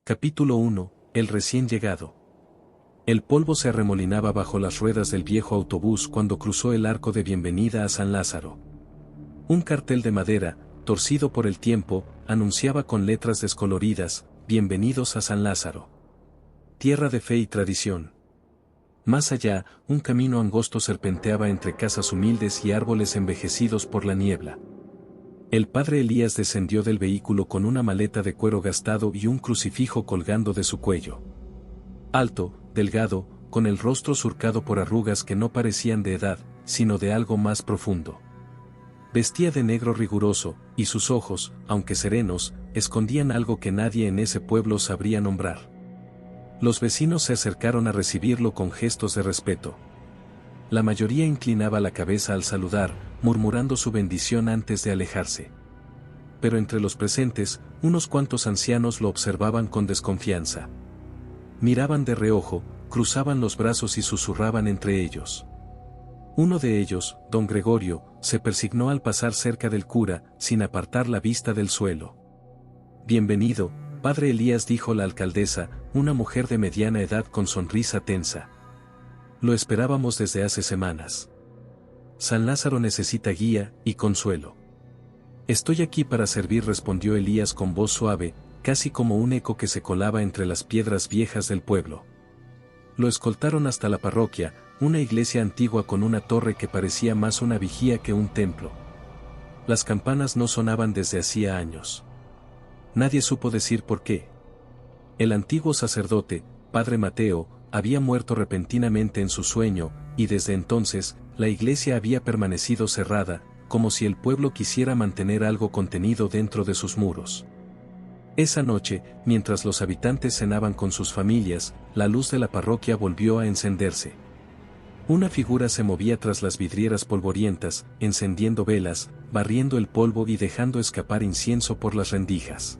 Capítulo 1. El recién llegado. El polvo se arremolinaba bajo las ruedas del viejo autobús cuando cruzó el arco de bienvenida a San Lázaro. Un cartel de madera, torcido por el tiempo, anunciaba con letras descoloridas: "Bienvenidos a San Lázaro. Tierra de fe y tradición". Más allá, un camino angosto serpenteaba entre casas humildes y árboles envejecidos por la niebla. El padre Elías descendió del vehículo con una maleta de cuero gastado y un crucifijo colgando de su cuello. Alto, delgado, con el rostro surcado por arrugas que no parecían de edad, sino de algo más profundo. Vestía de negro riguroso, y sus ojos, aunque serenos, escondían algo que nadie en ese pueblo sabría nombrar. Los vecinos se acercaron a recibirlo con gestos de respeto. La mayoría inclinaba la cabeza al saludar, murmurando su bendición antes de alejarse. Pero entre los presentes, unos cuantos ancianos lo observaban con desconfianza. Miraban de reojo, cruzaban los brazos y susurraban entre ellos. Uno de ellos, don Gregorio, se persignó al pasar cerca del cura, sin apartar la vista del suelo. «Bienvenido, padre Elías», dijo la alcaldesa, una mujer de mediana edad con sonrisa tensa. «Lo esperábamos desde hace semanas. San Lázaro necesita guía y consuelo». «Estoy aquí para servir», respondió Elías con voz suave, casi como un eco que se colaba entre las piedras viejas del pueblo. Lo escoltaron hasta la parroquia, una iglesia antigua con una torre que parecía más una vigía que un templo. Las campanas no sonaban desde hacía años. Nadie supo decir por qué. El antiguo sacerdote, padre Mateo, había muerto repentinamente en su sueño, y desde entonces, la iglesia había permanecido cerrada, como si el pueblo quisiera mantener algo contenido dentro de sus muros. Esa noche, mientras los habitantes cenaban con sus familias, la luz de la parroquia volvió a encenderse. Una figura se movía tras las vidrieras polvorientas, encendiendo velas, barriendo el polvo y dejando escapar incienso por las rendijas.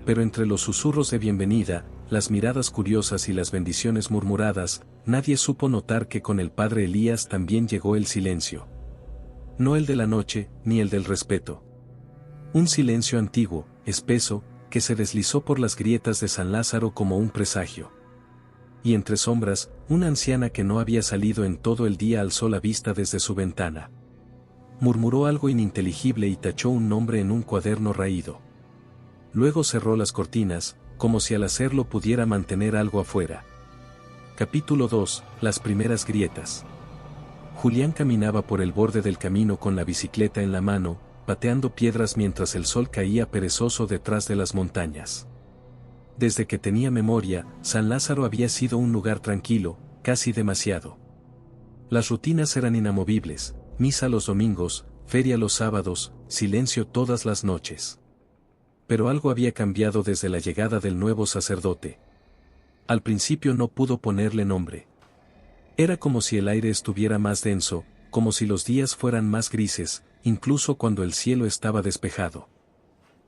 Pero entre los susurros de bienvenida, las miradas curiosas y las bendiciones murmuradas, nadie supo notar que con el padre Elías también llegó el silencio. No el de la noche, ni el del respeto. Un silencio antiguo, espeso, que se deslizó por las grietas de San Lázaro como un presagio. Y entre sombras, una anciana que no había salido en todo el día alzó la vista desde su ventana. Murmuró algo ininteligible y tachó un nombre en un cuaderno raído. Luego cerró las cortinas, como si al hacerlo pudiera mantener algo afuera. Capítulo 2. Las primeras grietas. Julián caminaba por el borde del camino con la bicicleta en la mano, pateando piedras mientras el sol caía perezoso detrás de las montañas. Desde que tenía memoria, San Lázaro había sido un lugar tranquilo, casi demasiado. Las rutinas eran inamovibles: misa los domingos, feria los sábados, silencio todas las noches. Pero algo había cambiado desde la llegada del nuevo sacerdote. Al principio no pudo ponerle nombre. Era como si el aire estuviera más denso, como si los días fueran más grises, incluso cuando el cielo estaba despejado.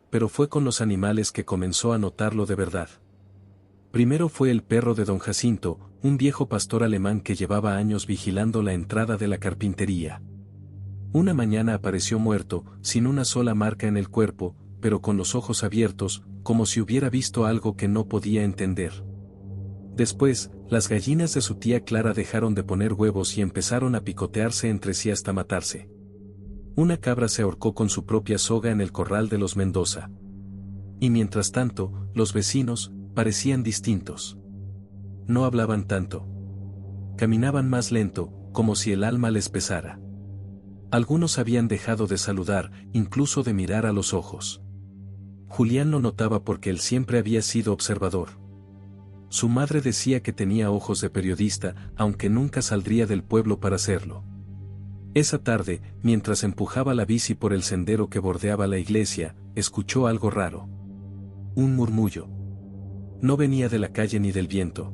Pero fue con los animales que comenzó a notarlo de verdad. Primero fue el perro de don Jacinto, un viejo pastor alemán que llevaba años vigilando la entrada de la carpintería. Una mañana apareció muerto, sin una sola marca en el cuerpo, pero con los ojos abiertos, como si hubiera visto algo que no podía entender. Después, las gallinas de su tía Clara dejaron de poner huevos y empezaron a picotearse entre sí hasta matarse. Una cabra se ahorcó con su propia soga en el corral de los Mendoza. Y mientras tanto, los vecinos parecían distintos. No hablaban tanto. Caminaban más lento, como si el alma les pesara. Algunos habían dejado de saludar, incluso de mirar a los ojos. Julián lo notaba porque él siempre había sido observador. Su madre decía que tenía ojos de periodista, aunque nunca saldría del pueblo para hacerlo. Esa tarde, mientras empujaba la bici por el sendero que bordeaba la iglesia, escuchó algo raro. Un murmullo. No venía de la calle ni del viento.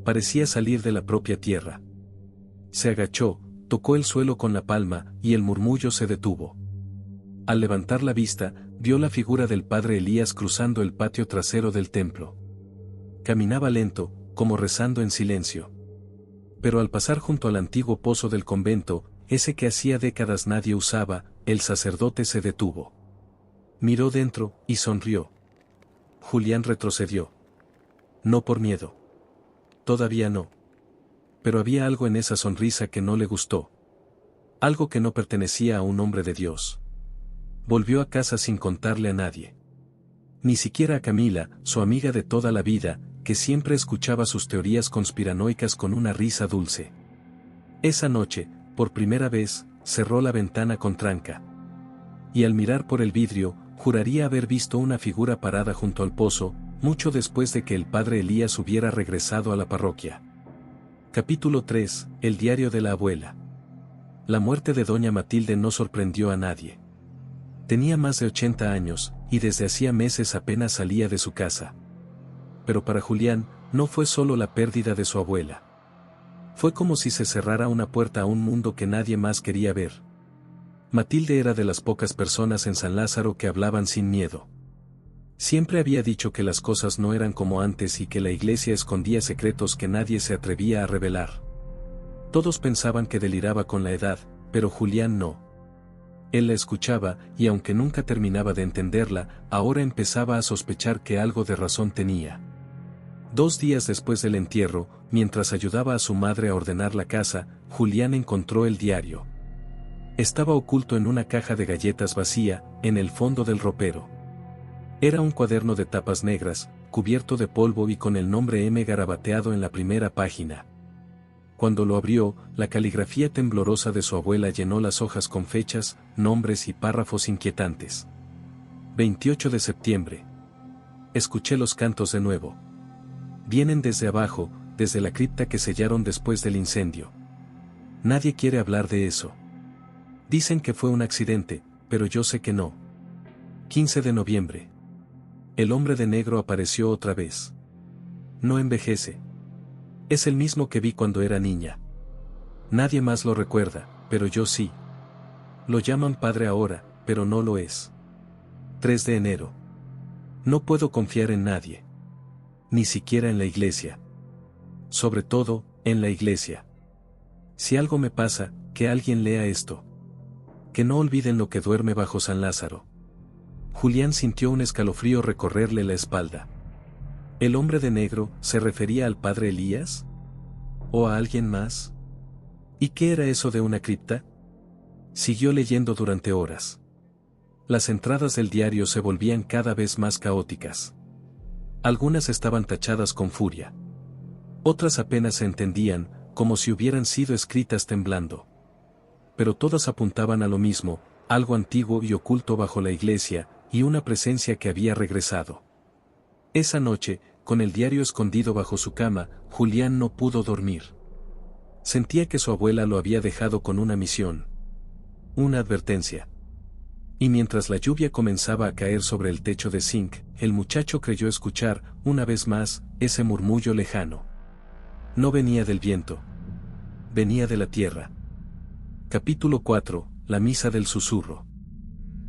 Parecía salir de la propia tierra. Se agachó, tocó el suelo con la palma, y el murmullo se detuvo. Al levantar la vista, vio la figura del padre Elías cruzando el patio trasero del templo. Caminaba lento, como rezando en silencio. Pero al pasar junto al antiguo pozo del convento, ese que hacía décadas nadie usaba, el sacerdote se detuvo. Miró dentro, y sonrió. Julián retrocedió. No por miedo. Todavía no. Pero había algo en esa sonrisa que no le gustó. Algo que no pertenecía a un hombre de Dios. Volvió a casa sin contarle a nadie. Ni siquiera a Camila, su amiga de toda la vida, que siempre escuchaba sus teorías conspiranoicas con una risa dulce. Esa noche, por primera vez, cerró la ventana con tranca. Y al mirar por el vidrio, juraría haber visto una figura parada junto al pozo, mucho después de que el padre Elías hubiera regresado a la parroquia. Capítulo 3. El diario de la abuela. La muerte de doña Matilde no sorprendió a nadie. Tenía más de 80 años, y desde hacía meses apenas salía de su casa. Pero para Julián, no fue solo la pérdida de su abuela. Fue como si se cerrara una puerta a un mundo que nadie más quería ver. Matilde era de las pocas personas en San Lázaro que hablaban sin miedo. Siempre había dicho que las cosas no eran como antes y que la iglesia escondía secretos que nadie se atrevía a revelar. Todos pensaban que deliraba con la edad, pero Julián no. Él la escuchaba, y aunque nunca terminaba de entenderla, ahora empezaba a sospechar que algo de razón tenía. 2 días después del entierro, mientras ayudaba a su madre a ordenar la casa, Julián encontró el diario. Estaba oculto en una caja de galletas vacía, en el fondo del ropero. Era un cuaderno de tapas negras, cubierto de polvo y con el nombre M garabateado en la primera página. Cuando lo abrió, la caligrafía temblorosa de su abuela llenó las hojas con fechas, nombres y párrafos inquietantes. 28 de septiembre. Escuché los cantos de nuevo. Vienen desde abajo, desde la cripta que sellaron después del incendio. Nadie quiere hablar de eso. Dicen que fue un accidente, pero yo sé que no. 15 de noviembre. El hombre de negro apareció otra vez. No envejece. Es el mismo que vi cuando era niña. Nadie más lo recuerda, pero yo sí. Lo llaman padre ahora, pero no lo es. 3 de enero. No puedo confiar en nadie. Ni siquiera en la iglesia. Sobre todo, en la iglesia. Si algo me pasa, que alguien lea esto. Que no olviden lo que duerme bajo San Lázaro. Julián sintió un escalofrío recorrerle la espalda. ¿El hombre de negro se refería al padre Elías? ¿O a alguien más? ¿Y qué era eso de una cripta? Siguió leyendo durante horas. Las entradas del diario se volvían cada vez más caóticas. Algunas estaban tachadas con furia. Otras apenas se entendían, como si hubieran sido escritas temblando. Pero todas apuntaban a lo mismo, algo antiguo y oculto bajo la iglesia, y una presencia que había regresado. Esa noche, con el diario escondido bajo su cama, Julián no pudo dormir. Sentía que su abuela lo había dejado con una misión. Una advertencia. Y mientras la lluvia comenzaba a caer sobre el techo de zinc, el muchacho creyó escuchar, una vez más, ese murmullo lejano. No venía del viento. Venía de la tierra. Capítulo 4. La misa del susurro.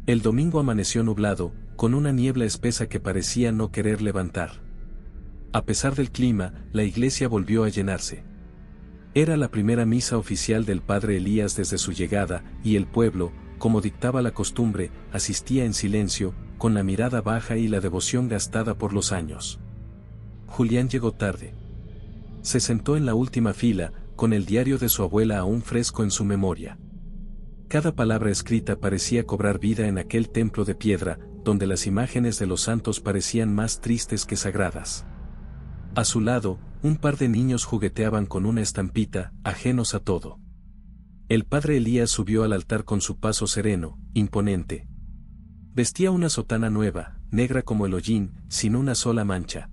El domingo amaneció nublado, con una niebla espesa que parecía no querer levantar. A pesar del clima, la iglesia volvió a llenarse. Era la primera misa oficial del padre Elías desde su llegada, y el pueblo, como dictaba la costumbre, asistía en silencio, con la mirada baja y la devoción gastada por los años. Julián llegó tarde. Se sentó en la última fila, con el diario de su abuela aún fresco en su memoria. Cada palabra escrita parecía cobrar vida en aquel templo de piedra, donde las imágenes de los santos parecían más tristes que sagradas. A su lado, un par de niños jugueteaban con una estampita, ajenos a todo. El padre Elías subió al altar con su paso sereno, imponente. Vestía una sotana nueva, negra como el hollín, sin una sola mancha.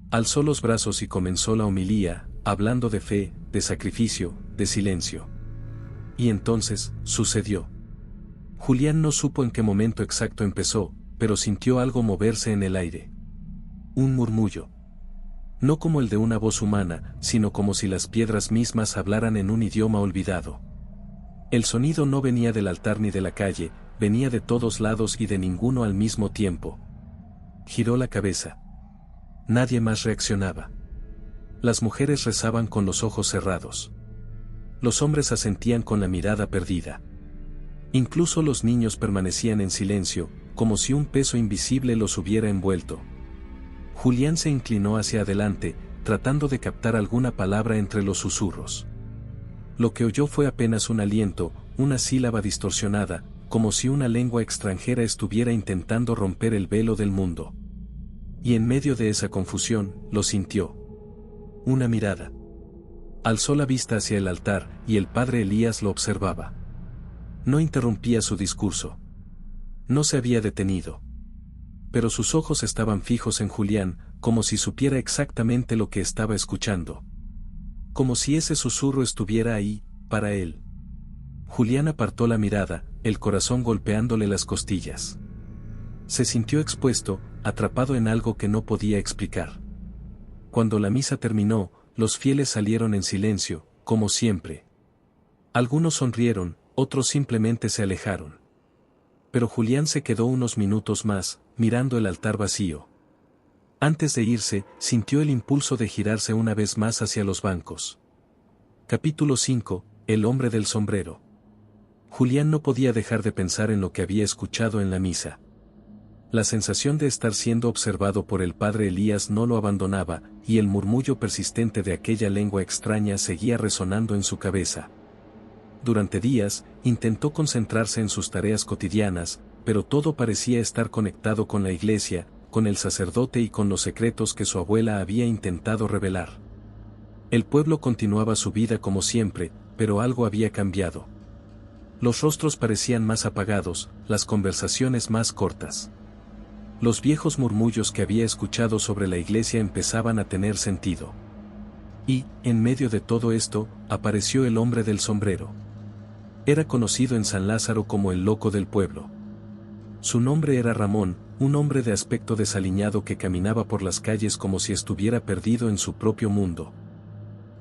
Alzó los brazos y comenzó la homilía, hablando de fe, de sacrificio, de silencio. Y entonces, sucedió. Julián no supo en qué momento exacto empezó, pero sintió algo moverse en el aire. Un murmullo. No como el de una voz humana, sino como si las piedras mismas hablaran en un idioma olvidado. El sonido no venía del altar ni de la calle, venía de todos lados y de ninguno al mismo tiempo. Giró la cabeza. Nadie más reaccionaba. Las mujeres rezaban con los ojos cerrados. Los hombres asentían con la mirada perdida. Incluso los niños permanecían en silencio, como si un peso invisible los hubiera envuelto. Julián se inclinó hacia adelante, tratando de captar alguna palabra entre los susurros. Lo que oyó fue apenas un aliento, una sílaba distorsionada, como si una lengua extranjera estuviera intentando romper el velo del mundo. Y en medio de esa confusión, lo sintió. Una mirada. Alzó la vista hacia el altar, y el padre Elías lo observaba. No interrumpía su discurso. No se había detenido. Pero sus ojos estaban fijos en Julián, como si supiera exactamente lo que estaba escuchando. Como si ese susurro estuviera ahí, para él. Julián apartó la mirada, el corazón golpeándole las costillas. Se sintió expuesto, atrapado en algo que no podía explicar. Cuando la misa terminó, los fieles salieron en silencio, como siempre. Algunos sonrieron, otros simplemente se alejaron. Pero Julián se quedó unos minutos más, mirando el altar vacío. Antes de irse, sintió el impulso de girarse una vez más hacia los bancos. Capítulo 5. El hombre del sombrero. Julián no podía dejar de pensar en lo que había escuchado en la misa. La sensación de estar siendo observado por el padre Elías no lo abandonaba, y el murmullo persistente de aquella lengua extraña seguía resonando en su cabeza. Durante días, intentó concentrarse en sus tareas cotidianas, pero todo parecía estar conectado con la iglesia, con el sacerdote y con los secretos que su abuela había intentado revelar. El pueblo continuaba su vida como siempre, pero algo había cambiado. Los rostros parecían más apagados, las conversaciones más cortas. Los viejos murmullos que había escuchado sobre la iglesia empezaban a tener sentido. Y, en medio de todo esto, apareció el hombre del sombrero. Era conocido en San Lázaro como el loco del pueblo. Su nombre era Ramón, un hombre de aspecto desaliñado que caminaba por las calles como si estuviera perdido en su propio mundo.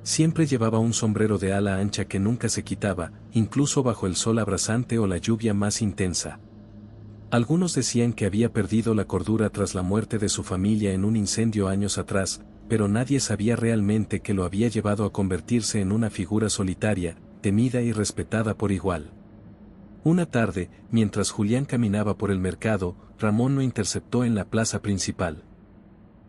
Siempre llevaba un sombrero de ala ancha que nunca se quitaba, incluso bajo el sol abrasante o la lluvia más intensa. Algunos decían que había perdido la cordura tras la muerte de su familia en un incendio años atrás, pero nadie sabía realmente qué lo había llevado a convertirse en una figura solitaria, temida y respetada por igual. Una tarde, mientras Julián caminaba por el mercado, Ramón lo interceptó en la plaza principal.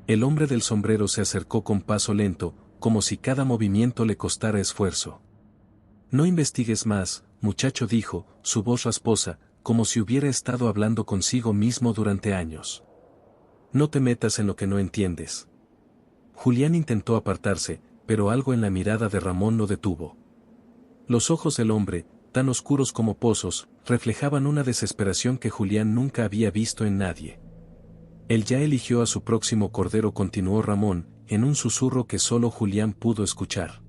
El hombre del sombrero se acercó con paso lento, como si cada movimiento le costara esfuerzo. No investigues más, muchacho, dijo, su voz rasposa, como si hubiera estado hablando consigo mismo durante años. No te metas en lo que no entiendes. Julián intentó apartarse, pero algo en la mirada de Ramón lo detuvo. Los ojos del hombre, tan oscuros como pozos, reflejaban una desesperación que Julián nunca había visto en nadie. Él ya eligió a su próximo cordero, continuó Ramón, en un susurro que solo Julián pudo escuchar.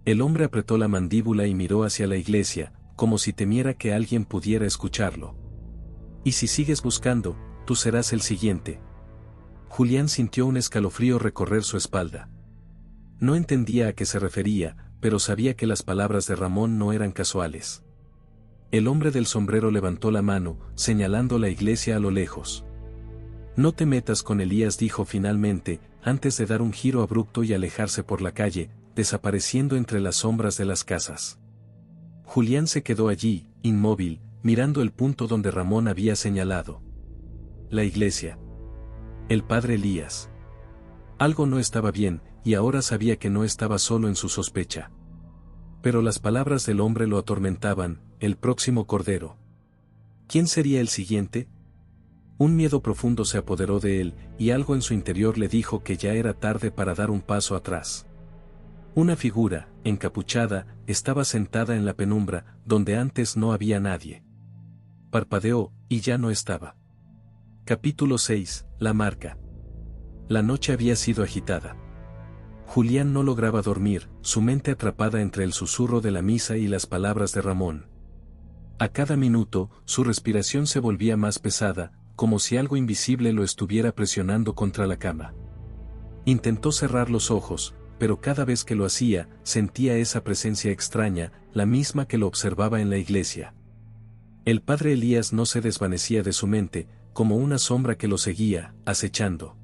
El hombre apretó la mandíbula y miró hacia la iglesia, como si temiera que alguien pudiera escucharlo. Y si sigues buscando, tú serás el siguiente. Julián sintió un escalofrío recorrer su espalda. No entendía a qué se refería, pero sabía que las palabras de Ramón no eran casuales. El hombre del sombrero levantó la mano, señalando la iglesia a lo lejos. No te metas con Elías, dijo finalmente, antes de dar un giro abrupto y alejarse por la calle, desapareciendo entre las sombras de las casas. Julián se quedó allí, inmóvil, mirando el punto donde Ramón había señalado. La iglesia. El padre Elías. Algo no estaba bien, y ahora sabía que no estaba solo en su sospecha. Pero las palabras del hombre lo atormentaban, el próximo cordero. ¿Quién sería el siguiente? Un miedo profundo se apoderó de él, y algo en su interior le dijo que ya era tarde para dar un paso atrás. Una figura, encapuchada, estaba sentada en la penumbra, donde antes no había nadie. Parpadeó, y ya no estaba. Capítulo 6. La marca. La noche había sido agitada. Julián no lograba dormir, su mente atrapada entre el susurro de la misa y las palabras de Ramón. A cada minuto, su respiración se volvía más pesada, como si algo invisible lo estuviera presionando contra la cama. Intentó cerrar los ojos, pero cada vez que lo hacía, sentía esa presencia extraña, la misma que lo observaba en la iglesia. El padre Elías no se desvanecía de su mente, como una sombra que lo seguía, acechando.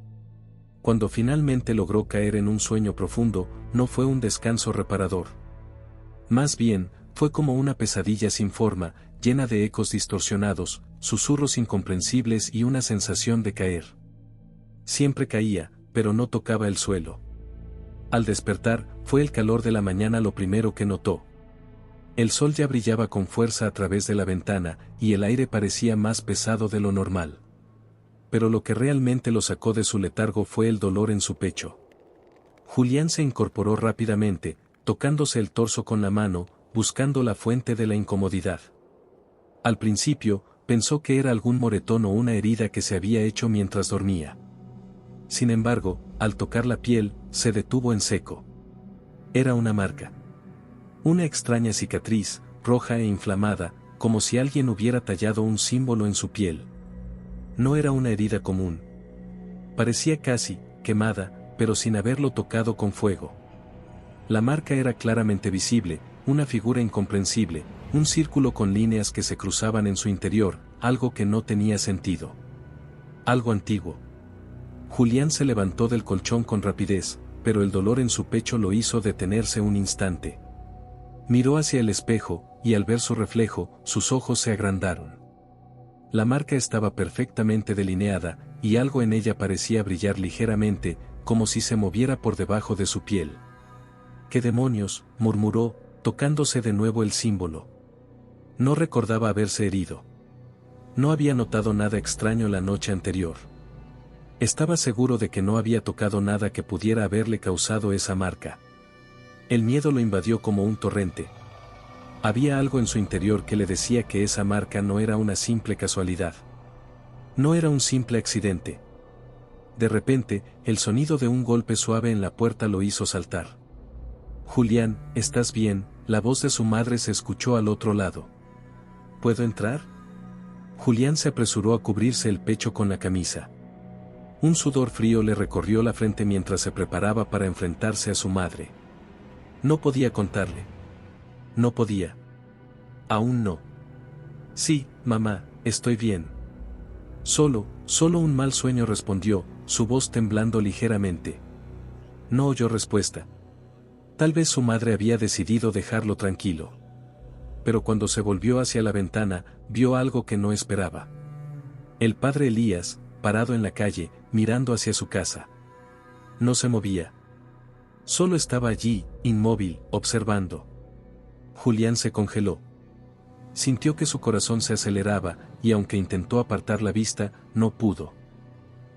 Cuando finalmente logró caer en un sueño profundo, no fue un descanso reparador. Más bien, fue como una pesadilla sin forma, llena de ecos distorsionados, susurros incomprensibles y una sensación de caer. Siempre caía, pero no tocaba el suelo. Al despertar, fue el calor de la mañana lo primero que notó. El sol ya brillaba con fuerza a través de la ventana, y el aire parecía más pesado de lo normal. Pero lo que realmente lo sacó de su letargo fue el dolor en su pecho. Julián se incorporó rápidamente, tocándose el torso con la mano, buscando la fuente de la incomodidad. Al principio, pensó que era algún moretón o una herida que se había hecho mientras dormía. Sin embargo, al tocar la piel, se detuvo en seco. Era una marca. Una extraña cicatriz, roja e inflamada, como si alguien hubiera tallado un símbolo en su piel. No era una herida común. Parecía casi quemada, pero sin haberlo tocado con fuego. La marca era claramente visible, una figura incomprensible, un círculo con líneas que se cruzaban en su interior, algo que no tenía sentido. Algo antiguo. Julián se levantó del colchón con rapidez, pero el dolor en su pecho lo hizo detenerse un instante. Miró hacia el espejo, y al ver su reflejo, sus ojos se agrandaron. La marca estaba perfectamente delineada, y algo en ella parecía brillar ligeramente, como si se moviera por debajo de su piel. «¿Qué demonios?», murmuró, tocándose de nuevo el símbolo. No recordaba haberse herido. No había notado nada extraño la noche anterior. Estaba seguro de que no había tocado nada que pudiera haberle causado esa marca. El miedo lo invadió como un torrente. Había algo en su interior que le decía que esa marca no era una simple casualidad. No era un simple accidente. De repente, el sonido de un golpe suave en la puerta lo hizo saltar. «Julián, ¿estás bien?», la voz de su madre se escuchó al otro lado. «¿Puedo entrar?». Julián se apresuró a cubrirse el pecho con la camisa. Un sudor frío le recorrió la frente mientras se preparaba para enfrentarse a su madre. No podía contarle. No podía. Aún no. «Sí, mamá, estoy bien». Solo un mal sueño», respondió, su voz temblando ligeramente. No oyó respuesta. Tal vez su madre había decidido dejarlo tranquilo. Pero cuando se volvió hacia la ventana, vio algo que no esperaba. El padre Elías, parado en la calle, mirando hacia su casa. No se movía. Solo estaba allí, inmóvil, observando. Julián se congeló. Sintió que su corazón se aceleraba, y aunque intentó apartar la vista, no pudo.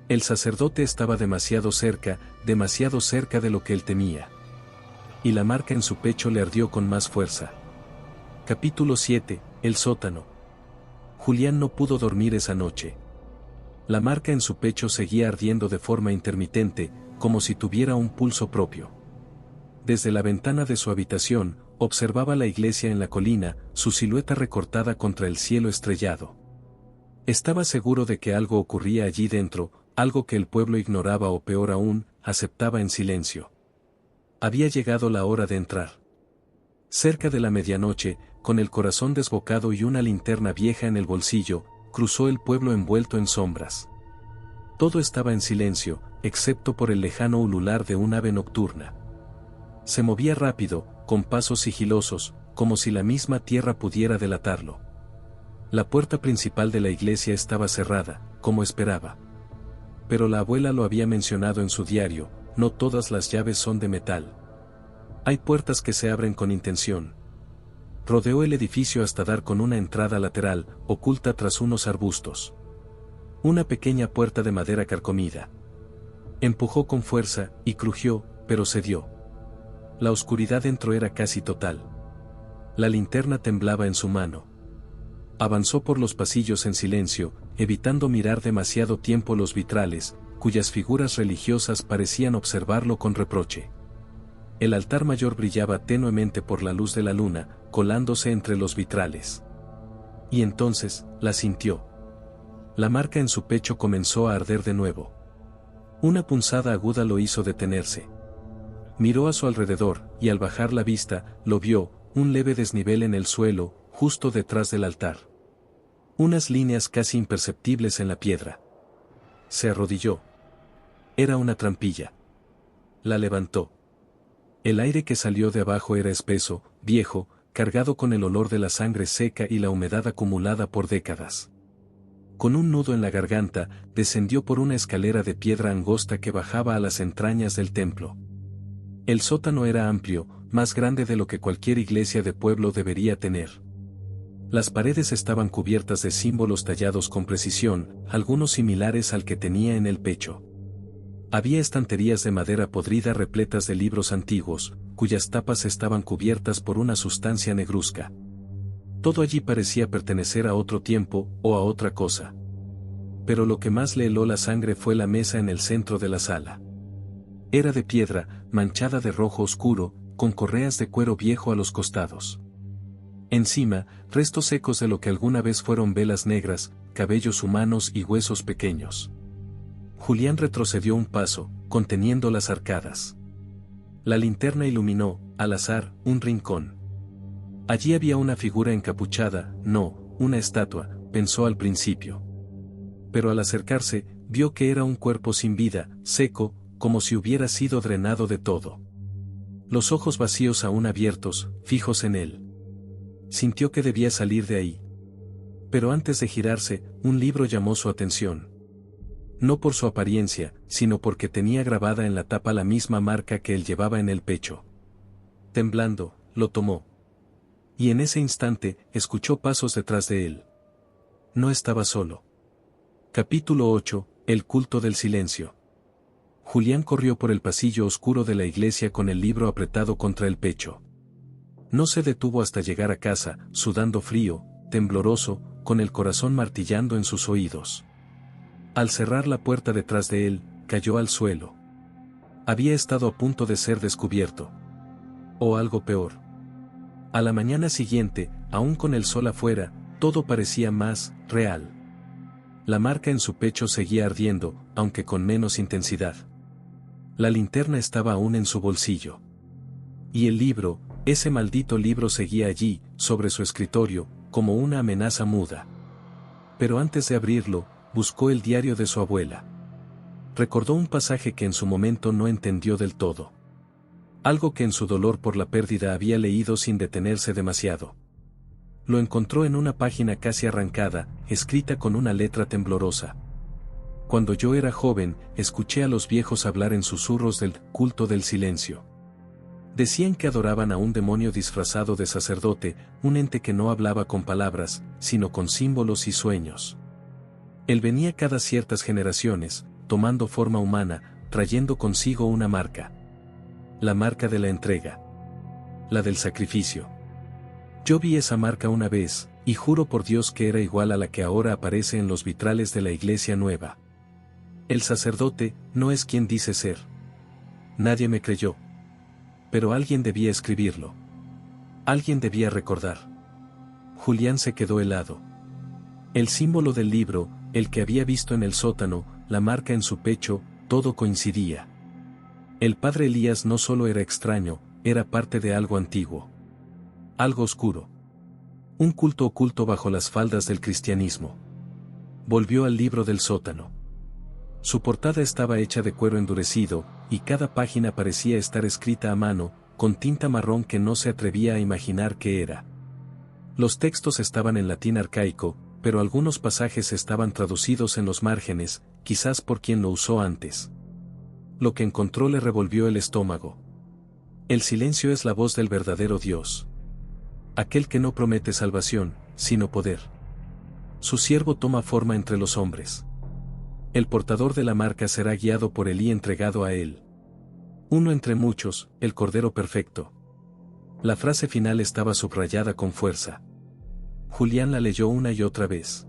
El sacerdote estaba demasiado cerca de lo que él temía. Y la marca en su pecho le ardió con más fuerza. Capítulo 7, el sótano. Julián no pudo dormir esa noche. La marca en su pecho seguía ardiendo de forma intermitente, como si tuviera un pulso propio. Desde la ventana de su habitación, observaba la iglesia en la colina, su silueta recortada contra el cielo estrellado. Estaba seguro de que algo ocurría allí dentro, algo que el pueblo ignoraba o peor aún, aceptaba en silencio. Había llegado la hora de entrar. Cerca de la medianoche, con el corazón desbocado y una linterna vieja en el bolsillo, cruzó el pueblo envuelto en sombras. Todo estaba en silencio, excepto por el lejano ulular de un ave nocturna. Se movía rápido, con pasos sigilosos, como si la misma tierra pudiera delatarlo. La puerta principal de la iglesia estaba cerrada, como esperaba. Pero la abuela lo había mencionado en su diario, no todas las llaves son de metal. Hay puertas que se abren con intención. Rodeó el edificio hasta dar con una entrada lateral, oculta tras unos arbustos. Una pequeña puerta de madera carcomida. Empujó con fuerza, y crujió, pero cedió. La oscuridad dentro era casi total. La linterna temblaba en su mano. Avanzó por los pasillos en silencio, evitando mirar demasiado tiempo los vitrales, cuyas figuras religiosas parecían observarlo con reproche. El altar mayor brillaba tenuemente por la luz de la luna, colándose entre los vitrales. Y entonces, la sintió. La marca en su pecho comenzó a arder de nuevo. Una punzada aguda lo hizo detenerse. Miró a su alrededor, y al bajar la vista, lo vio, un leve desnivel en el suelo, justo detrás del altar. Unas líneas casi imperceptibles en la piedra. Se arrodilló. Era una trampilla. La levantó. El aire que salió de abajo era espeso, viejo, cargado con el olor de la sangre seca y la humedad acumulada por décadas. con un nudo en la garganta, descendió por una escalera de piedra angosta que bajaba a las entrañas del templo. El sótano era amplio, más grande de lo que cualquier iglesia de pueblo debería tener. Las paredes estaban cubiertas de símbolos tallados con precisión, algunos similares al que tenía en el pecho. Había estanterías de madera podrida repletas de libros antiguos, cuyas tapas estaban cubiertas por una sustancia negruzca. Todo allí parecía pertenecer a otro tiempo, o a otra cosa. Pero lo que más le heló la sangre fue la mesa en el centro de la sala. Era de piedra, manchada de rojo oscuro, con correas de cuero viejo a los costados. Encima, restos secos de lo que alguna vez fueron velas negras, cabellos humanos y huesos pequeños. Julián retrocedió un paso, conteniendo las arcadas. La linterna iluminó, al azar, un rincón. Allí había una figura encapuchada, no, una estatua, pensó al principio. Pero al acercarse, vio que era un cuerpo sin vida, seco, como si hubiera sido drenado de todo. Los ojos vacíos aún abiertos, fijos en él. Sintió que debía salir de ahí. Pero antes de girarse, un libro llamó su atención. No por su apariencia, sino porque tenía grabada en la tapa la misma marca que él llevaba en el pecho. Temblando, lo tomó. Y en ese instante, escuchó pasos detrás de él. No estaba solo. Capítulo 8, El culto del silencio. Julián corrió por el pasillo oscuro de la iglesia con el libro apretado contra el pecho. No se detuvo hasta llegar a casa, sudando frío, tembloroso, con el corazón martillando en sus oídos. Al cerrar la puerta detrás de él, cayó al suelo. Había estado a punto de ser descubierto. O algo peor. A la mañana siguiente, aún con el sol afuera, todo parecía más real. La marca en su pecho seguía ardiendo, aunque con menos intensidad. La linterna estaba aún en su bolsillo. Y el libro, ese maldito libro seguía allí, sobre su escritorio, como una amenaza muda. Pero antes de abrirlo, buscó el diario de su abuela. Recordó un pasaje que en su momento no entendió del todo. Algo que en su dolor por la pérdida había leído sin detenerse demasiado. Lo encontró en una página casi arrancada, escrita con una letra temblorosa. Cuando yo era joven, escuché a los viejos hablar en susurros del culto del silencio. Decían que adoraban a un demonio disfrazado de sacerdote, un ente que no hablaba con palabras, sino con símbolos y sueños. Él venía cada ciertas generaciones, tomando forma humana, trayendo consigo una marca. La marca de la entrega. La del sacrificio. Yo vi esa marca una vez, y juro por Dios que era igual a la que ahora aparece en los vitrales de la iglesia nueva. El sacerdote no es quien dice ser. Nadie me creyó. Pero alguien debía escribirlo. Alguien debía recordar. Julián se quedó helado. El símbolo del libro, el que había visto en el sótano, la marca en su pecho, todo coincidía. El padre Elías no solo era extraño, era parte de algo antiguo. Algo oscuro. Un culto oculto bajo las faldas del cristianismo. Volvió al libro del sótano. Su portada estaba hecha de cuero endurecido, y cada página parecía estar escrita a mano, con tinta marrón que no se atrevía a imaginar qué era. Los textos estaban en latín arcaico, pero algunos pasajes estaban traducidos en los márgenes, quizás por quien lo usó antes. Lo que encontró le revolvió el estómago. El silencio es la voz del verdadero Dios. Aquel que no promete salvación, sino poder. Su siervo toma forma entre los hombres. El portador de la marca será guiado por él y entregado a él. Uno entre muchos, el Cordero Perfecto. La frase final estaba subrayada con fuerza. Julián la leyó una y otra vez.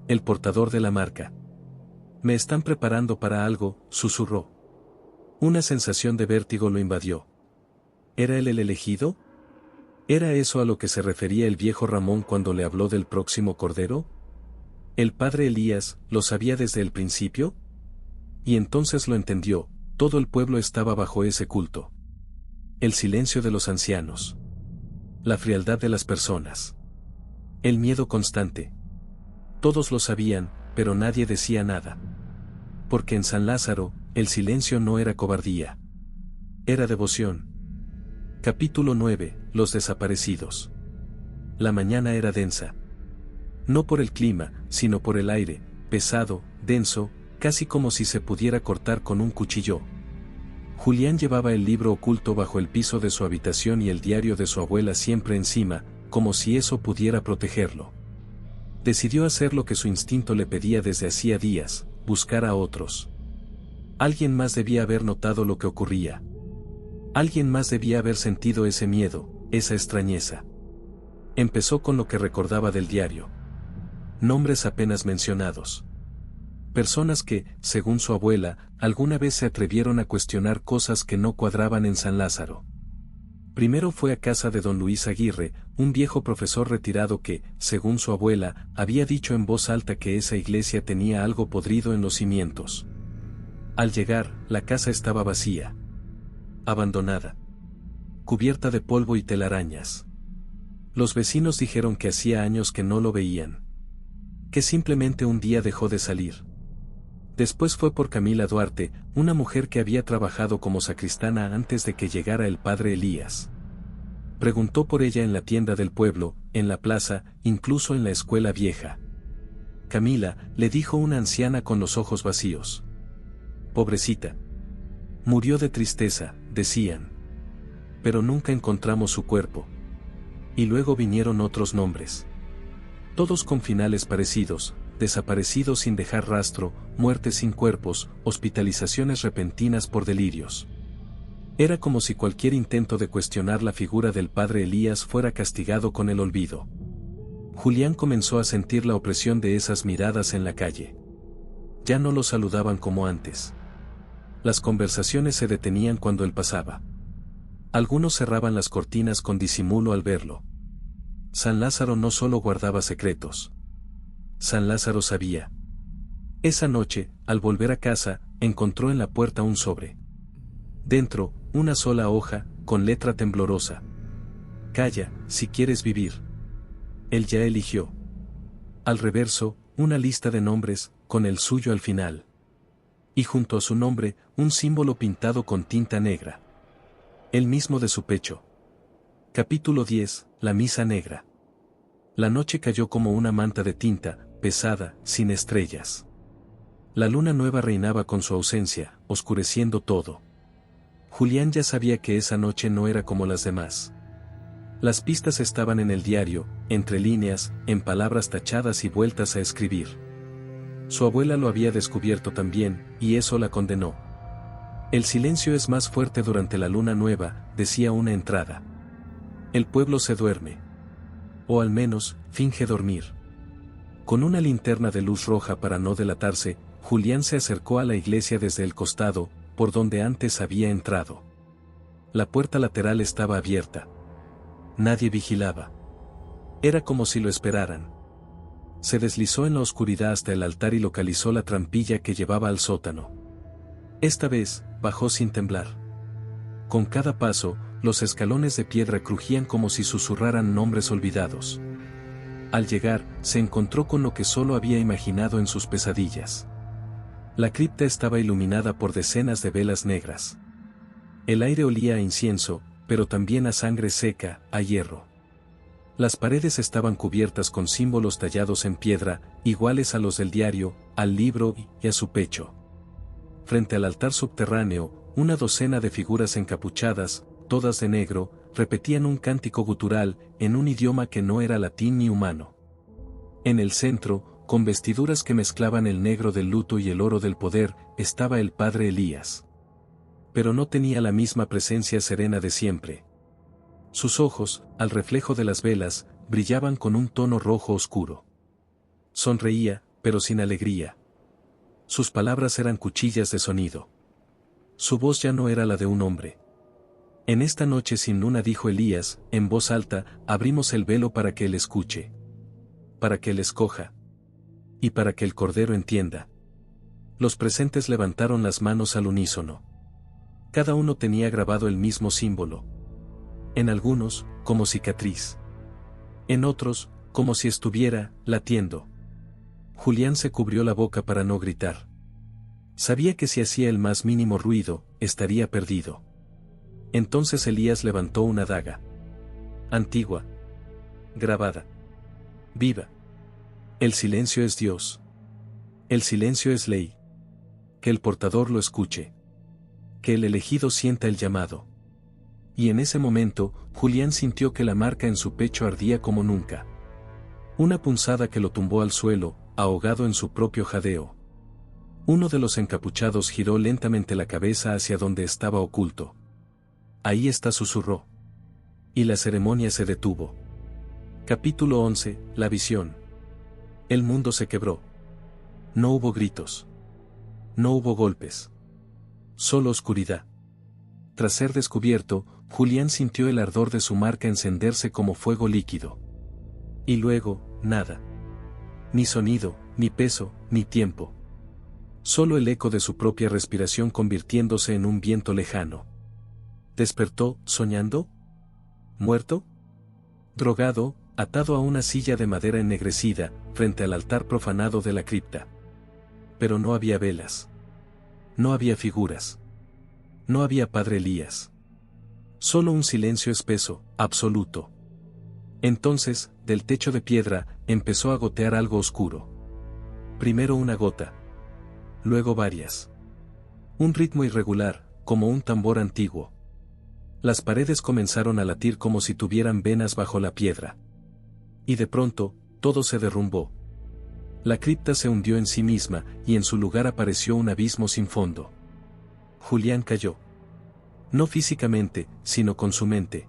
El portador de la marca. Me están preparando para algo, susurró. Una sensación de vértigo lo invadió. ¿Era él el elegido? ¿Era eso a lo que se refería el viejo Ramón cuando le habló del próximo Cordero? ¿El padre Elías lo sabía desde el principio? Y entonces lo entendió, todo el pueblo estaba bajo ese culto. El silencio de los ancianos. La frialdad de las personas. El miedo constante. Todos lo sabían, pero nadie decía nada. Porque en San Lázaro, el silencio no era cobardía. Era devoción. Capítulo 9, Los desaparecidos. La mañana era densa. No por el clima, sino por el aire, pesado, denso, casi como si se pudiera cortar con un cuchillo. Julián llevaba el libro oculto bajo el piso de su habitación y el diario de su abuela siempre encima, como si eso pudiera protegerlo. Decidió hacer lo que su instinto le pedía desde hacía días, buscar a otros. Alguien más debía haber notado lo que ocurría. Alguien más debía haber sentido ese miedo, esa extrañeza. Empezó con lo que recordaba del diario. Nombres apenas mencionados. Personas que, según su abuela, alguna vez se atrevieron a cuestionar cosas que no cuadraban en San Lázaro. Primero fue a casa de don Luis Aguirre, un viejo profesor retirado que, según su abuela, había dicho en voz alta que esa iglesia tenía algo podrido en los cimientos. Al llegar, la casa estaba vacía. Abandonada. Cubierta de polvo y telarañas. Los vecinos dijeron que hacía años que no lo veían. Que simplemente un día dejó de salir. Después fue por Camila Duarte, una mujer que había trabajado como sacristana antes de que llegara el padre Elías. Preguntó por ella en la tienda del pueblo, en la plaza, incluso en la escuela vieja. Camila, le dijo una anciana con los ojos vacíos. Pobrecita. Murió de tristeza, decían. Pero nunca encontramos su cuerpo. Y luego vinieron otros nombres. Todos con finales parecidos, desaparecidos sin dejar rastro, muertes sin cuerpos, hospitalizaciones repentinas por delirios. Era como si cualquier intento de cuestionar la figura del padre Elías fuera castigado con el olvido. Julián comenzó a sentir la opresión de esas miradas en la calle. Ya no lo saludaban como antes. Las conversaciones se detenían cuando él pasaba. Algunos cerraban las cortinas con disimulo al verlo. San Lázaro no solo guardaba secretos. San Lázaro sabía. Esa noche, al volver a casa, encontró en la puerta un sobre. Dentro, una sola hoja, con letra temblorosa. Calla, si quieres vivir. Él ya eligió. Al reverso, una lista de nombres, con el suyo al final. Y junto a su nombre, un símbolo pintado con tinta negra. El mismo de su pecho. Capítulo 10, la misa negra. La noche cayó como una manta de tinta, pesada, sin estrellas. La luna nueva reinaba con su ausencia, oscureciendo todo. Julián ya sabía que esa noche no era como las demás. Las pistas estaban en el diario, entre líneas, en palabras tachadas y vueltas a escribir. Su abuela lo había descubierto también, y eso la condenó. El silencio es más fuerte durante la luna nueva, decía una entrada. El pueblo se duerme. O al menos, finge dormir. Con una linterna de luz roja para no delatarse, Julián se acercó a la iglesia desde el costado, por donde antes había entrado. La puerta lateral estaba abierta. Nadie vigilaba. Era como si lo esperaran. Se deslizó en la oscuridad hasta el altar y localizó la trampilla que llevaba al sótano. Esta vez, bajó sin temblar. Con cada paso, los escalones de piedra crujían como si susurraran nombres olvidados. Al llegar, se encontró con lo que solo había imaginado en sus pesadillas. La cripta estaba iluminada por decenas de velas negras. El aire olía a incienso, pero también a sangre seca, a hierro. Las paredes estaban cubiertas con símbolos tallados en piedra, iguales a los del diario, al libro y a su pecho. Frente al altar subterráneo, una docena de figuras encapuchadas, todas de negro, repetían un cántico gutural, en un idioma que no era latín ni humano. En el centro, con vestiduras que mezclaban el negro del luto y el oro del poder, estaba el padre Elías. Pero no tenía la misma presencia serena de siempre. Sus ojos, al reflejo de las velas, brillaban con un tono rojo oscuro. Sonreía, pero sin alegría. Sus palabras eran cuchillas de sonido. Su voz ya no era la de un hombre. En esta noche sin luna, dijo Elías, en voz alta, abrimos el velo para que él escuche. Para que él escoja. Y para que el Cordero entienda. Los presentes levantaron las manos al unísono. Cada uno tenía grabado el mismo símbolo. En algunos, como cicatriz. En otros, como si estuviera latiendo. Julián se cubrió la boca para no gritar. Sabía que si hacía el más mínimo ruido, estaría perdido. Entonces Elías levantó una daga. Antigua. Grabada. Viva. El silencio es Dios. El silencio es ley. Que el portador lo escuche. Que el elegido sienta el llamado. Y en ese momento, Julián sintió que la marca en su pecho ardía como nunca. Una punzada que lo tumbó al suelo, ahogado en su propio jadeo. Uno de los encapuchados giró lentamente la cabeza hacia donde estaba oculto. Ahí está, susurró. Y la ceremonia se detuvo. Capítulo 11, la visión. El mundo se quebró. No hubo gritos. No hubo golpes. Solo oscuridad. Tras ser descubierto, Julián sintió el ardor de su marca encenderse como fuego líquido. Y luego, nada. Ni sonido, ni peso, ni tiempo. Solo el eco de su propia respiración convirtiéndose en un viento lejano. ¿Despertó, soñando? ¿Muerto? Drogado, atado a una silla de madera ennegrecida, frente al altar profanado de la cripta. Pero no había velas. No había figuras. No había padre Elías. Solo un silencio espeso, absoluto. Entonces, del techo de piedra, empezó a gotear algo oscuro. Primero una gota. Luego varias. Un ritmo irregular, como un tambor antiguo. Las paredes comenzaron a latir como si tuvieran venas bajo la piedra. Y de pronto, todo se derrumbó. La cripta se hundió en sí misma, y en su lugar apareció un abismo sin fondo. Julián cayó. No físicamente, sino con su mente.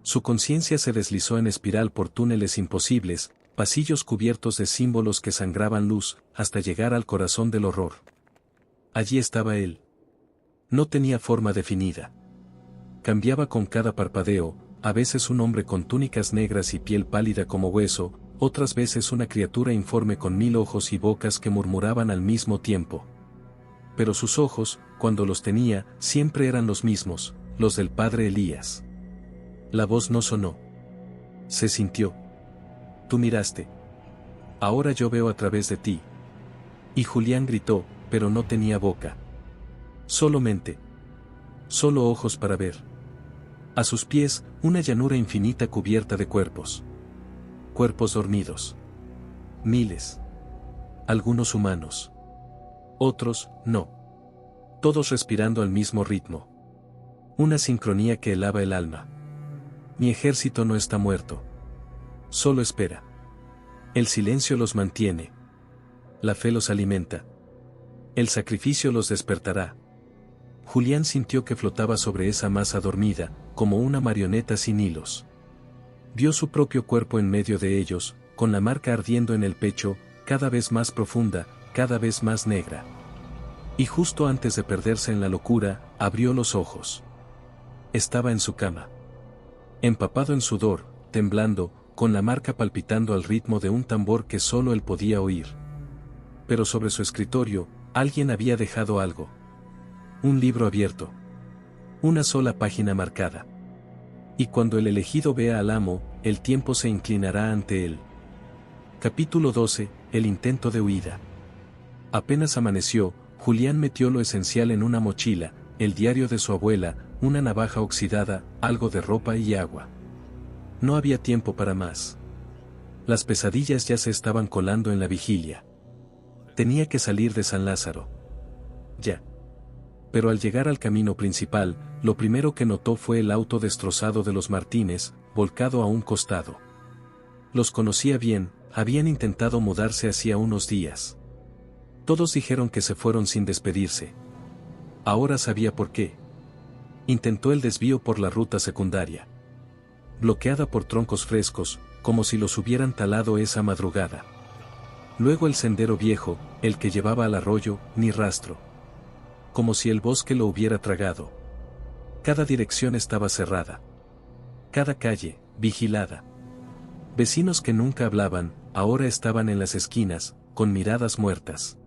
Su conciencia se deslizó en espiral por túneles imposibles, pasillos cubiertos de símbolos que sangraban luz, hasta llegar al corazón del horror. Allí estaba él. No tenía forma definida. Cambiaba con cada parpadeo, a veces un hombre con túnicas negras y piel pálida como hueso, otras veces una criatura informe con 1000 ojos y bocas que murmuraban al mismo tiempo. Pero sus ojos, cuando los tenía, siempre eran los mismos, los del padre Elías. La voz no sonó. Se sintió. Tú miraste. Ahora yo veo a través de ti. Y Julián gritó, pero no tenía boca. Solo mente. Solo ojos para ver. A sus pies, una llanura infinita cubierta de cuerpos. Cuerpos dormidos. Miles. Algunos humanos. Otros, no. Todos respirando al mismo ritmo. Una sincronía que helaba el alma. Mi ejército no está muerto. Solo espera. El silencio los mantiene. La fe los alimenta. El sacrificio los despertará. Julián sintió que flotaba sobre esa masa dormida, como una marioneta sin hilos. Vio su propio cuerpo en medio de ellos, con la marca ardiendo en el pecho, cada vez más profunda, cada vez más negra. Y justo antes de perderse en la locura, abrió los ojos. Estaba en su cama. Empapado en sudor, temblando, con la marca palpitando al ritmo de un tambor que solo él podía oír. Pero sobre su escritorio, alguien había dejado algo. Un libro abierto. Una sola página marcada. Y cuando el elegido vea al amo, el tiempo se inclinará ante él. Capítulo 12, el intento de huida. Apenas amaneció, Julián metió lo esencial en una mochila, el diario de su abuela, una navaja oxidada, algo de ropa y agua. No había tiempo para más. Las pesadillas ya se estaban colando en la vigilia. Tenía que salir de San Lázaro. Ya. Pero al llegar al camino principal, lo primero que notó fue el auto destrozado de los Martínez, volcado a un costado. Los conocía bien, habían intentado mudarse hacía unos días. Todos dijeron que se fueron sin despedirse. Ahora sabía por qué. Intentó el desvío por la ruta secundaria. Bloqueada por troncos frescos, como si los hubieran talado esa madrugada. Luego el sendero viejo, el que llevaba al arroyo, ni rastro. Como si el bosque lo hubiera tragado. Cada dirección estaba cerrada. Cada calle, vigilada. Vecinos que nunca hablaban, ahora estaban en las esquinas, con miradas muertas.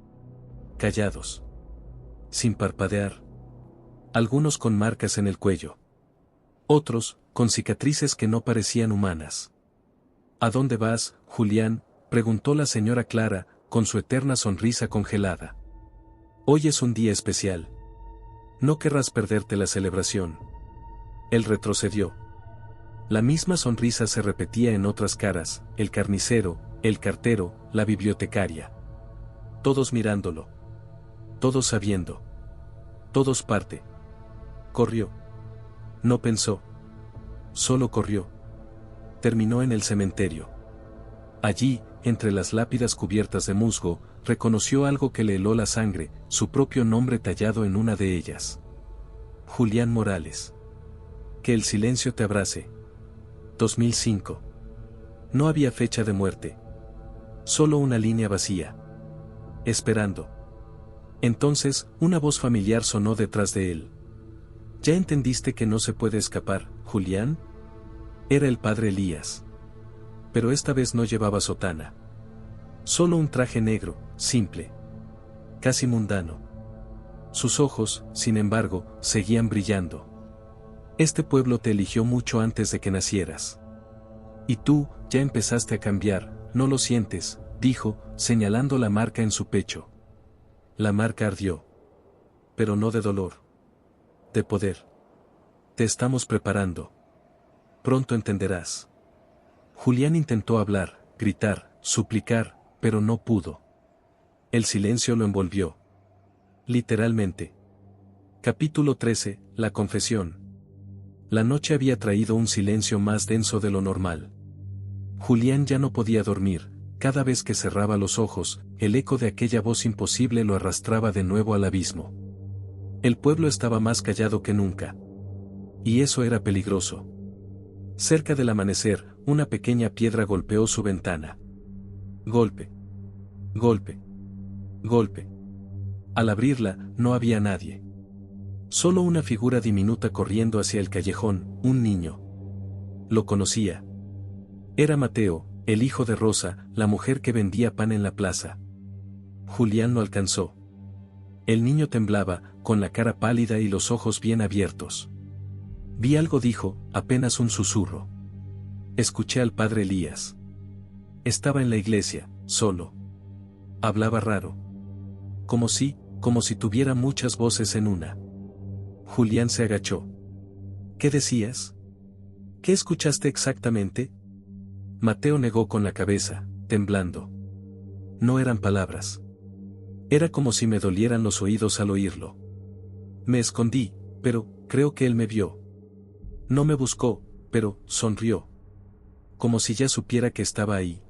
Callados. Sin parpadear. Algunos con marcas en el cuello. Otros, con cicatrices que no parecían humanas. ¿A dónde vas, Julián?, preguntó la señora Clara, con su eterna sonrisa congelada. Hoy es un día especial. No querrás perderte la celebración. Él retrocedió. La misma sonrisa se repetía en otras caras, el carnicero, el cartero, la bibliotecaria. Todos mirándolo. Todos sabiendo. Todos parte. Corrió. No pensó. Solo corrió. Terminó en el cementerio. Allí, entre las lápidas cubiertas de musgo, reconoció algo que le heló la sangre, su propio nombre tallado en una de ellas. Julián Morales. Que el silencio te abrace. 2005. No había fecha de muerte. Solo una línea vacía. Esperando. Entonces, una voz familiar sonó detrás de él. ¿Ya entendiste que no se puede escapar, Julián? Era el padre Elías. Pero esta vez no llevaba sotana. Solo un traje negro, simple. Casi mundano. Sus ojos, sin embargo, seguían brillando. Este pueblo te eligió mucho antes de que nacieras. Y tú, ya empezaste a cambiar, ¿no lo sientes?, dijo, señalando la marca en su pecho. La marca ardió. Pero no de dolor. De poder. Te estamos preparando. Pronto entenderás. Julián intentó hablar, gritar, suplicar, pero no pudo. El silencio lo envolvió. Literalmente. Capítulo 13, la confesión. La noche había traído un silencio más denso de lo normal. Julián ya no podía dormir, cada vez que cerraba los ojos, el eco de aquella voz imposible lo arrastraba de nuevo al abismo. El pueblo estaba más callado que nunca. Y eso era peligroso. Cerca del amanecer, una pequeña piedra golpeó su ventana. Golpe. Golpe. Golpe. Al abrirla, no había nadie. Solo una figura diminuta corriendo hacia el callejón, un niño. Lo conocía. Era Mateo, el hijo de Rosa, la mujer que vendía pan en la plaza. Julián lo alcanzó. El niño temblaba, con la cara pálida y los ojos bien abiertos. Vi algo, dijo, apenas un susurro. Escuché al padre Elías. Estaba en la iglesia, solo. Hablaba raro. Como si tuviera muchas voces en una. Julián se agachó. ¿Qué decías? ¿Qué escuchaste exactamente? Mateo negó con la cabeza, temblando. No eran palabras. Era como si me dolieran los oídos al oírlo. Me escondí, pero creo que él me vio. No me buscó, pero sonrió. Como si ya supiera que estaba ahí.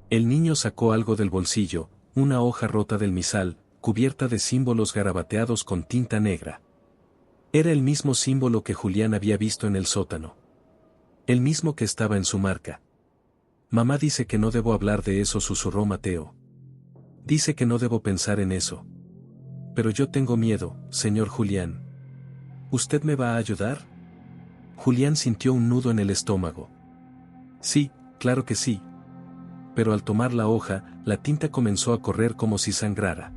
El niño sacó algo del bolsillo, una hoja rota del misal, cubierta de símbolos garabateados con tinta negra. Era el mismo símbolo que Julián había visto en el sótano. El mismo que estaba en su marca. Mamá dice que no debo hablar de eso, susurró Mateo. Dice que no debo pensar en eso. Pero yo tengo miedo, señor Julián. ¿Usted me va a ayudar? Julián sintió un nudo en el estómago. Sí, claro que sí. Pero al tomar la hoja, la tinta comenzó a correr como si sangrara.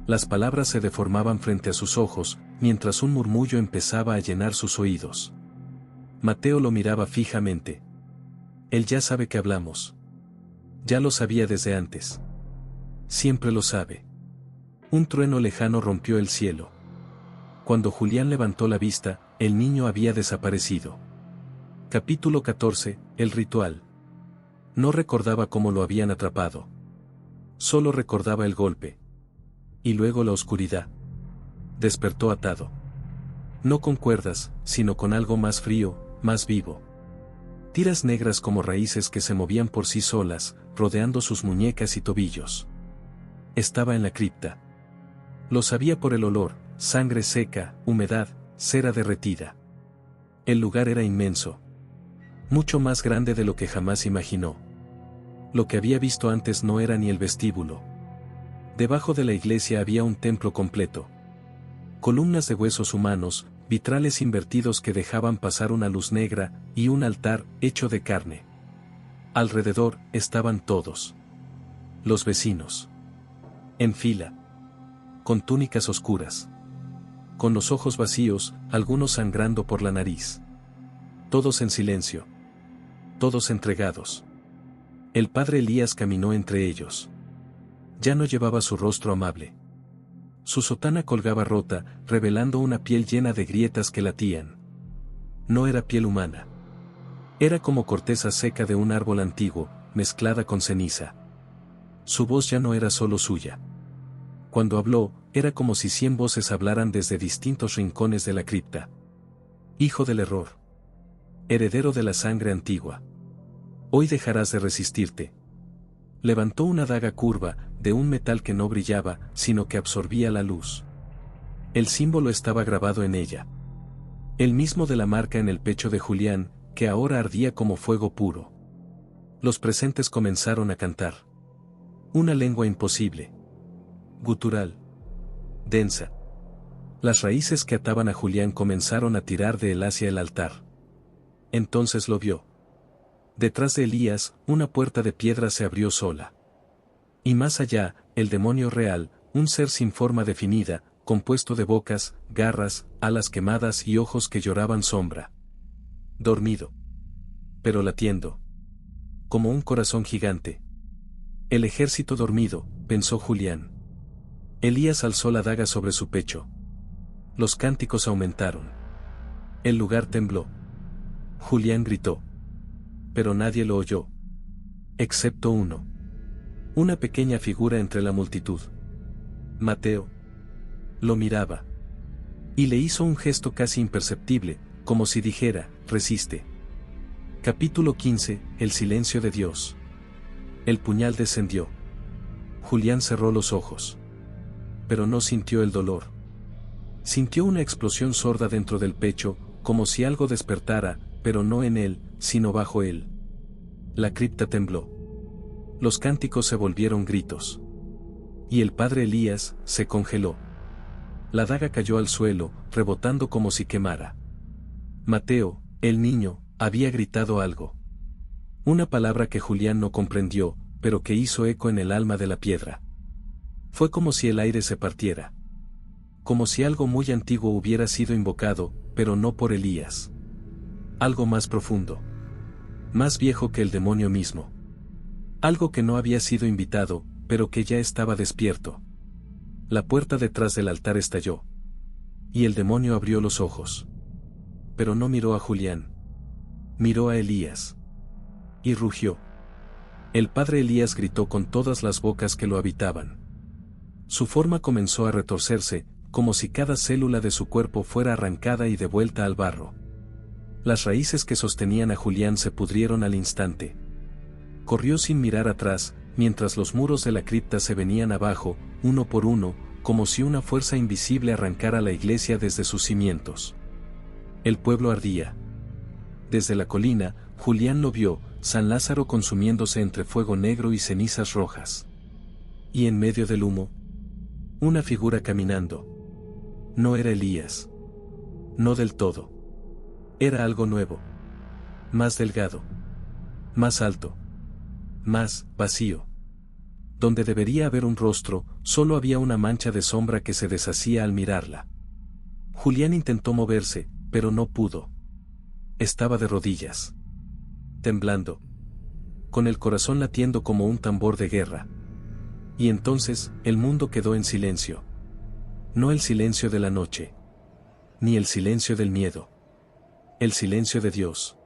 Las palabras se deformaban frente a sus ojos, mientras un murmullo empezaba a llenar sus oídos. Mateo lo miraba fijamente. Él ya sabe que hablamos. Ya lo sabía desde antes. Siempre lo sabe. Un trueno lejano rompió el cielo. Cuando Julián levantó la vista, el niño había desaparecido. Capítulo 14, el ritual. No recordaba cómo lo habían atrapado. Solo recordaba el golpe. Y luego la oscuridad. Despertó atado. No con cuerdas, sino con algo más frío, más vivo. Tiras negras como raíces que se movían por sí solas, rodeando sus muñecas y tobillos. Estaba en la cripta. Lo sabía por el olor, sangre seca, humedad, cera derretida. El lugar era inmenso. Mucho más grande de lo que jamás imaginó. Lo que había visto antes no era ni el vestíbulo. Debajo de la iglesia había un templo completo. Columnas de huesos humanos, vitrales invertidos que dejaban pasar una luz negra, y un altar hecho de carne. Alrededor estaban todos. Los vecinos. En fila. Con túnicas oscuras. Con los ojos vacíos, algunos sangrando por la nariz. Todos en silencio. Todos entregados. El padre Elías caminó entre ellos. Ya no llevaba su rostro amable. Su sotana colgaba rota, revelando una piel llena de grietas que latían. No era piel humana. Era como corteza seca de un árbol antiguo, mezclada con ceniza. Su voz ya no era solo suya. Cuando habló, era como si 100 voces hablaran desde distintos rincones de la cripta. Hijo del error. Heredero de la sangre antigua. Hoy dejarás de resistirte. Levantó una daga curva, de un metal que no brillaba, sino que absorbía la luz. El símbolo estaba grabado en ella. El mismo de la marca en el pecho de Julián, que ahora ardía como fuego puro. Los presentes comenzaron a cantar. Una lengua imposible. Gutural. Densa. Las raíces que ataban a Julián comenzaron a tirar de él hacia el altar. Entonces lo vio. Detrás de Elías, una puerta de piedra se abrió sola. Y más allá, el demonio real, un ser sin forma definida, compuesto de bocas, garras, alas quemadas y ojos que lloraban sombra. Dormido. Pero latiendo. Como un corazón gigante. El ejército dormido, pensó Julián. Elías alzó la daga sobre su pecho. Los cánticos aumentaron. El lugar tembló. Julián gritó. Pero nadie lo oyó. Excepto uno. Una pequeña figura entre la multitud. Mateo. Lo miraba. Y le hizo un gesto casi imperceptible, como si dijera, resiste. Capítulo 15, El silencio de Dios. El puñal descendió. Julián cerró los ojos. Pero no sintió el dolor. Sintió una explosión sorda dentro del pecho, como si algo despertara, pero no en él, sino bajo él. La cripta tembló. Los cánticos se volvieron gritos. Y el padre Elías se congeló. La daga cayó al suelo, rebotando como si quemara. Mateo, el niño, había gritado algo. Una palabra que Julián no comprendió, pero que hizo eco en el alma de la piedra. Fue como si el aire se partiera. Como si algo muy antiguo hubiera sido invocado, pero no por Elías. Algo más profundo. Más viejo que el demonio mismo. Algo que no había sido invitado, pero que ya estaba despierto. La puerta detrás del altar estalló. Y el demonio abrió los ojos. Pero no miró a Julián. Miró a Elías. Y rugió. El padre Elías gritó con todas las bocas que lo habitaban. Su forma comenzó a retorcerse, como si cada célula de su cuerpo fuera arrancada y devuelta al barro. Las raíces que sostenían a Julián se pudrieron al instante. Corrió sin mirar atrás, mientras los muros de la cripta se venían abajo, uno por uno, como si una fuerza invisible arrancara la iglesia desde sus cimientos. El pueblo ardía. Desde la colina, Julián lo vio, San Lázaro consumiéndose entre fuego negro y cenizas rojas. Y en medio del humo, una figura caminando. No era Elías. No del todo. Era algo nuevo. Más delgado. Más alto. Más vacío. Donde debería haber un rostro, solo había una mancha de sombra que se deshacía al mirarla. Julián intentó moverse, pero no pudo. Estaba de rodillas. Temblando. Con el corazón latiendo como un tambor de guerra. Y entonces, el mundo quedó en silencio. No el silencio de la noche. Ni el silencio del miedo. El silencio de Dios.